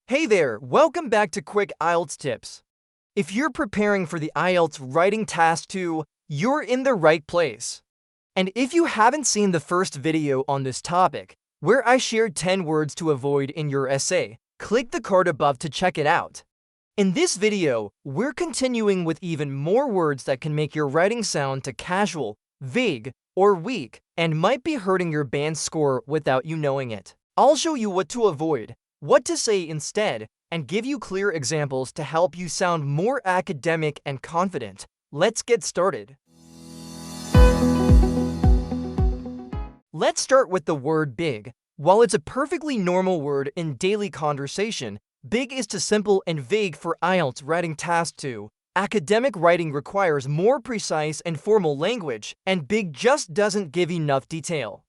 Hey there, welcome back to Quick IELTS Tips. If you're preparing for the IELTS Writing Task 2, you're in the right place. And if you haven't seen the first video on this topic, where I shared 10 words to avoid in your essay, click the card above to check it out. In this video, we're continuing with even more words that can make your writing sound to casual, vague, or weak, and might be hurting your band score without you knowing it. I'll show you what to avoid, what to say instead, and give you clear examples to help you sound more academic and confident. Let's get started. Let's start with the word big. While it's a perfectly normal word in daily conversation, big is too simple and vague for IELTS Writing Task 2. Academic writing requires more precise and formal language, and big just doesn't give enough detail.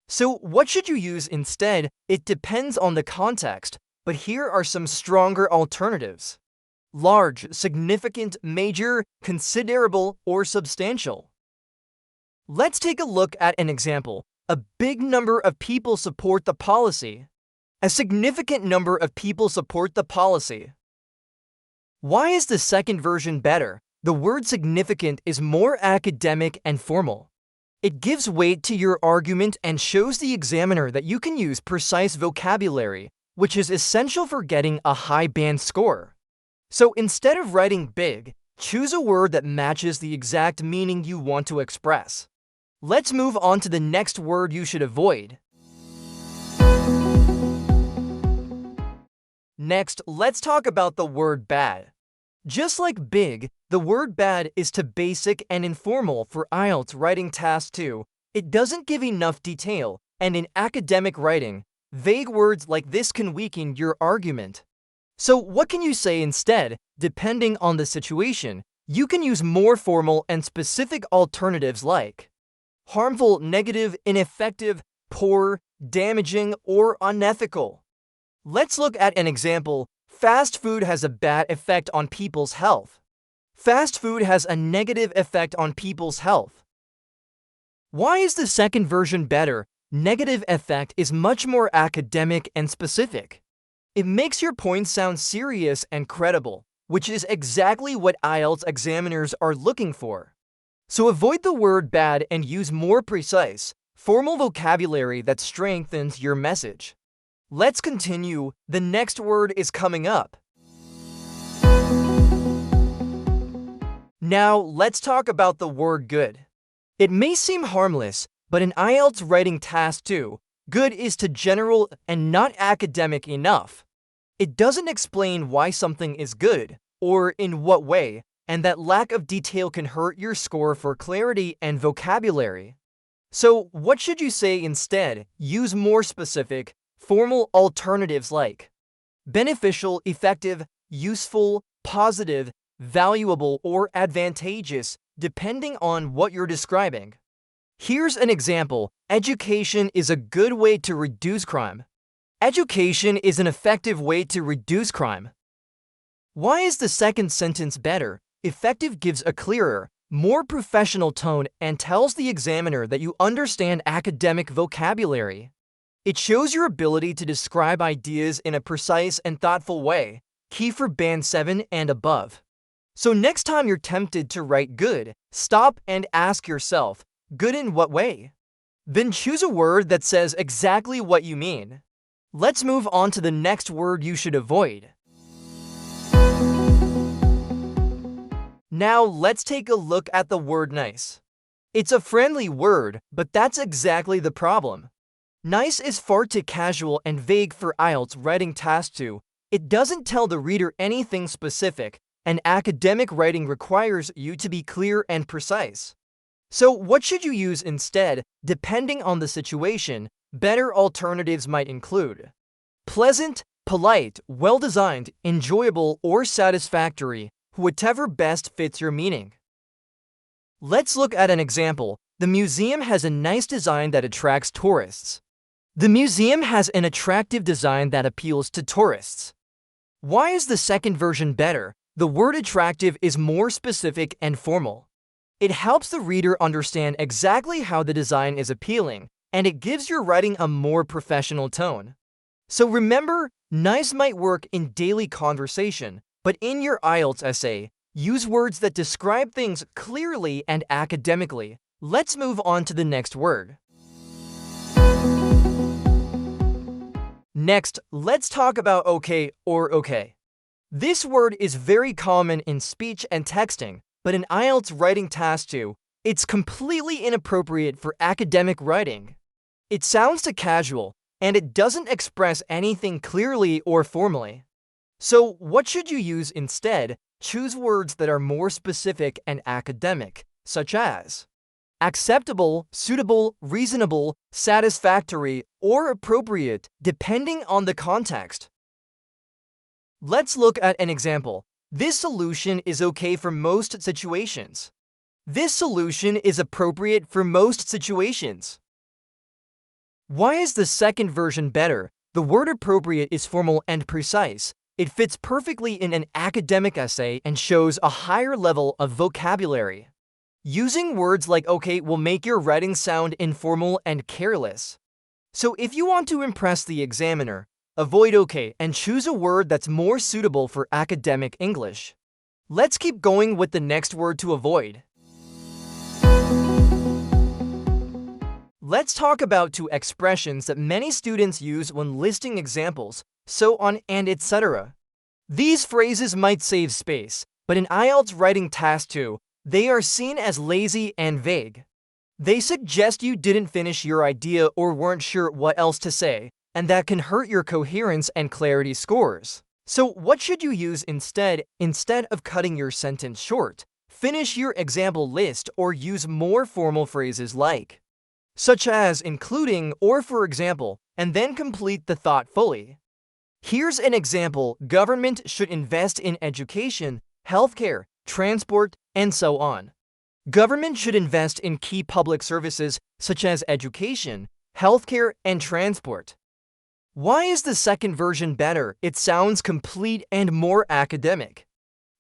So what should you use instead? It depends on the context, but here are some stronger alternatives. Large, significant, major, considerable, or substantial. Let's take a look at an example. A big number of people support the policy. A significant number of people support the policy. Why is the second version better? The word significant is more academic and formal. It gives weight to your argument and shows the examiner that you can use precise vocabulary, which is essential for getting a high band score. So instead of writing big, choose a word that matches the exact meaning you want to express. Let's move on to the next word you should avoid. Next, let's talk about the word bad. Just like big, the word bad is too basic and informal for IELTS Writing Task 2. It doesn't give enough detail, and in academic writing, vague words like this can weaken your argument. So what can you say instead? Depending on the situation, you can use more formal and specific alternatives like harmful, negative, ineffective, poor, damaging, or unethical. Let's look at an example. Fast food has a bad effect on people's health. Fast food has a negative effect on people's health. Why is the second version better? Negative effect is much more academic and specific. It makes your point sound serious and credible, which is exactly what IELTS examiners are looking for. So avoid the word bad and use more precise, formal vocabulary that strengthens your message. Let's continue. The next word is coming up. Now, let's talk about the word good. It may seem harmless, but in IELTS Writing Task 2, good is too general and not academic enough. It doesn't explain why something is good, or in what way, and that lack of detail can hurt your score for clarity and vocabulary. So, what should you say instead? Use more specific, formal alternatives like beneficial, effective, useful, positive, valuable, or advantageous, depending on what you're describing. Here's an example. Education is a good way to reduce crime. Education is an effective way to reduce crime. Why is the second sentence better? Effective gives a clearer, more professional tone and tells the examiner that you understand academic vocabulary. It shows your ability to describe ideas in a precise and thoughtful way, key for Band 7 and above. So next time you're tempted to write good, stop and ask yourself, good in what way? Then choose a word that says exactly what you mean. Let's move on to the next word you should avoid. Now let's take a look at the word nice. It's a friendly word, but that's exactly the problem. Nice is far too casual and vague for IELTS Writing Task 2. It doesn't tell the reader anything specific, and academic writing requires you to be clear and precise. So what should you use instead? Depending on the situation, better alternatives might include pleasant, polite, well-designed, enjoyable, or satisfactory, whatever best fits your meaning. Let's look at an example. The museum has a nice design that attracts tourists. The museum has an attractive design that appeals to tourists. Why is the second version better? The word attractive is more specific and formal. It helps the reader understand exactly how the design is appealing, and it gives your writing a more professional tone. So remember, Nice might work in daily conversation, but in your IELTS essay, use words that describe things clearly and academically. Let's move on to the next word. Next, let's talk about okay or okay. This word is very common in speech and texting, but in IELTS Writing Task 2, it's completely inappropriate for academic writing. It sounds too casual, and it doesn't express anything clearly or formally. So what should you use instead? Choose words that are more specific and academic, such as acceptable, suitable, reasonable, satisfactory, or appropriate, depending on the context. Let's look at an example. This solution is okay for most situations. This solution is appropriate for most situations. Why is the second version better? The word appropriate is formal and precise. It fits perfectly in an academic essay and shows a higher level of vocabulary. Using words like okay will make your writing sound informal and careless. So if you want to impress the examiner, avoid okay and choose a word that's more suitable for academic English. Let's keep going with the next word to avoid. Let's talk about two expressions that many students use when listing examples, so on and etc. These phrases might save space, but in IELTS Writing Task 2, they are seen as lazy and vague. They suggest you didn't finish your idea or weren't sure what else to say, and that can hurt your coherence and clarity scores. So what should you use instead? Instead of cutting your sentence short, finish your example list or use more formal phrases such as including or for example, and then complete the thought fully. Here's an example: government should invest in education, healthcare, transport, and so on. Government should invest in key public services such as education, healthcare, and transport. Why is the second version better? It sounds complete and more academic.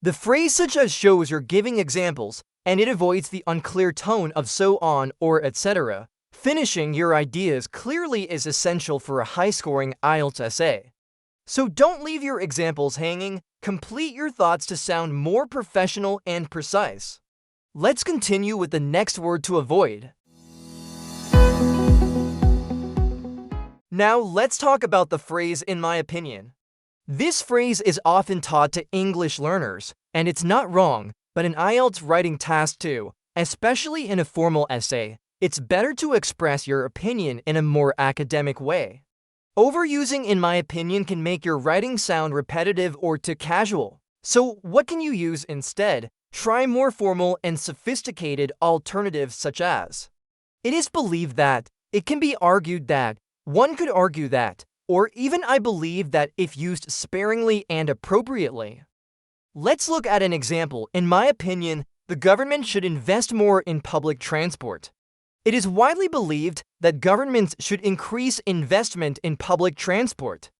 The phrase such as shows you're giving examples, and it avoids the unclear tone of so on or etc. Finishing your ideas clearly is essential for a high-scoring IELTS essay. So don't leave your examples hanging. Complete your thoughts to sound more professional and precise. Let's continue with the next word to avoid. Now let's talk about the phrase "in my opinion." This phrase is often taught to English learners, and it's not wrong, but in IELTS Writing Task 2, especially in a formal essay, it's better to express your opinion in a more academic way. Overusing "in my opinion" can make your writing sound repetitive or too casual. So what can you use instead? Try more formal and sophisticated alternatives such as "it is believed that," "it can be argued that," "one could argue that," or even "I believe that" if used sparingly and appropriately. Let's look at an example. In my opinion, the government should invest more in public transport. It is widely believed that governments should increase investment in public transport.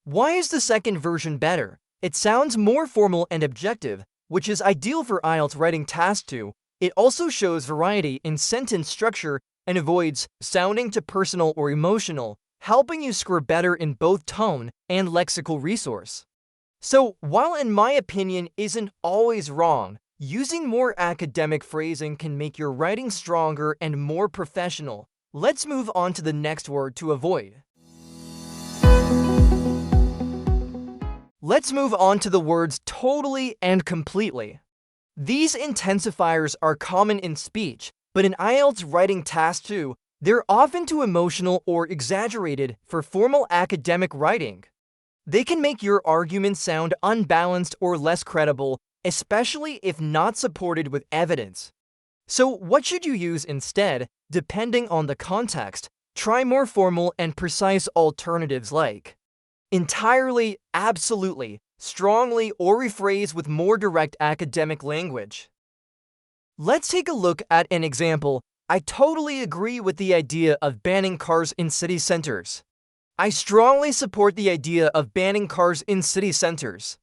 Why is the second version better? It sounds more formal and objective, which is ideal for IELTS Writing Task 2. It also shows variety in sentence structure and avoids sounding too personal or emotional, helping you score better in both tone and lexical resource. So, while "in my opinion" isn't always wrong, using more academic phrasing can make your writing stronger and more professional. Let's move on to the next word to avoid. Let's move on to the words totally and completely. These intensifiers are common in speech, but in IELTS Writing Task 2, they're often too emotional or exaggerated for formal academic writing. They can make your argument sound unbalanced or less credible, especially if not supported with evidence. So what should you use instead? Depending on the context, try more formal and precise alternatives like entirely, absolutely, strongly, or rephrase with more direct academic language. Let's take a look at an example. I totally agree with the idea of banning cars in city centers. I strongly support the idea of banning cars in city centers.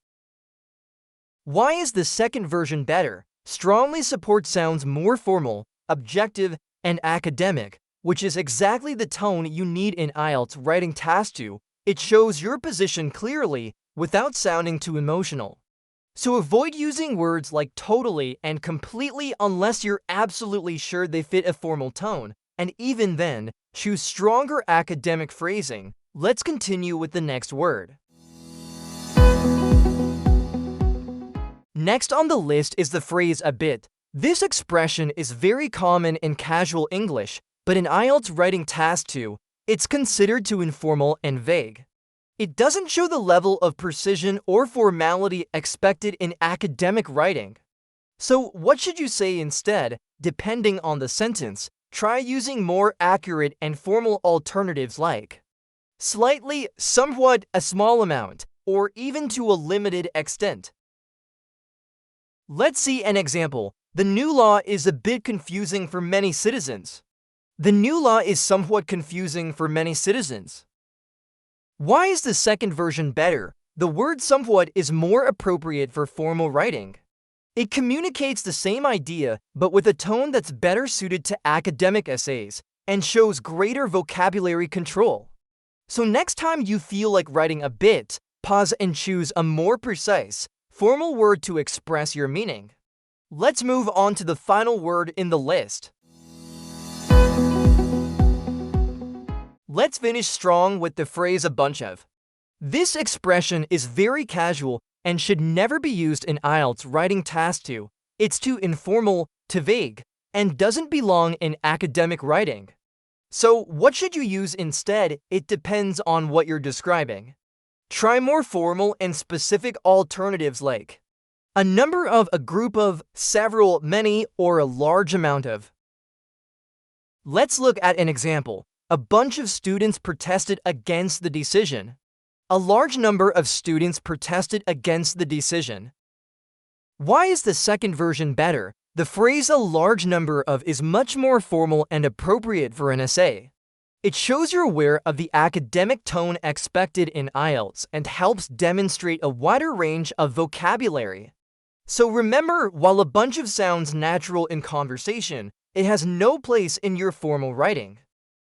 Why is the second version better? Strongly support sounds more formal, objective, and academic, which is exactly the tone you need in IELTS Writing Task 2. It shows your position clearly without sounding too emotional. So avoid using words like totally and completely unless you're absolutely sure they fit a formal tone, and even then, choose stronger academic phrasing. Let's continue with the next word. Next on the list is the phrase a bit. This expression is very common in casual English, but in IELTS Writing Task 2, it's considered too informal and vague. It doesn't show the level of precision or formality expected in academic writing. So what should you say instead, depending on the sentence? Try using more accurate and formal alternatives like slightly, somewhat, a small amount, or even to a limited extent. Let's see an example. The new law is a bit confusing for many citizens. The new law is somewhat confusing for many citizens. Why is the second version better? The word somewhat is more appropriate for formal writing. It communicates the same idea, but with a tone that's better suited to academic essays and shows greater vocabulary control. So next time you feel like writing a bit, pause and choose a more precise, formal word to express your meaning. Let's move on to the final word in the list. Let's finish strong with the phrase a bunch of. This expression is very casual and should never be used in IELTS Writing Task 2. It's too informal, too vague, and doesn't belong in academic writing. So what should you use instead? It depends on what you're describing. Try more formal and specific alternatives like a number of, a group of, several, many, or a large amount of. Let's look at an example. A bunch of students protested against the decision. A large number of students protested against the decision. Why is the second version better? The phrase a large number of is much more formal and appropriate for an essay. It shows you're aware of the academic tone expected in IELTS and helps demonstrate a wider range of vocabulary. So remember, while a bunch of sounds natural in conversation, it has no place in your formal writing.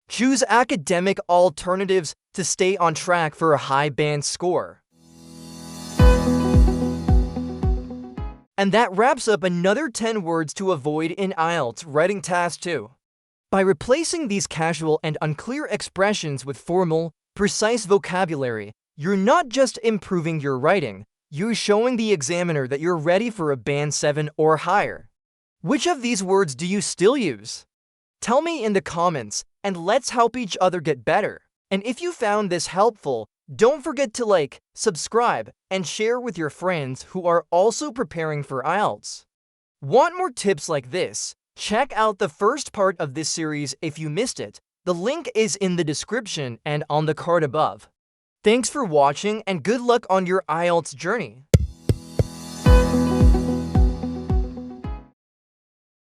Choose academic alternatives to stay on track for a high band score. And that wraps up another 10 words to avoid in IELTS Writing Task 2. By replacing these casual and unclear expressions with formal, precise vocabulary, you're not just improving your writing, you're showing the examiner that you're ready for a band 7 or higher. Which of these words do you still use? Tell me in the comments, and let's help each other get better. And if you found this helpful, don't forget to like, subscribe, and share with your friends who are also preparing for IELTS. Want more tips like this? Check out the first part of this series if you missed it. The link is in the description and on the card above. Thanks for watching and good luck on your IELTS journey.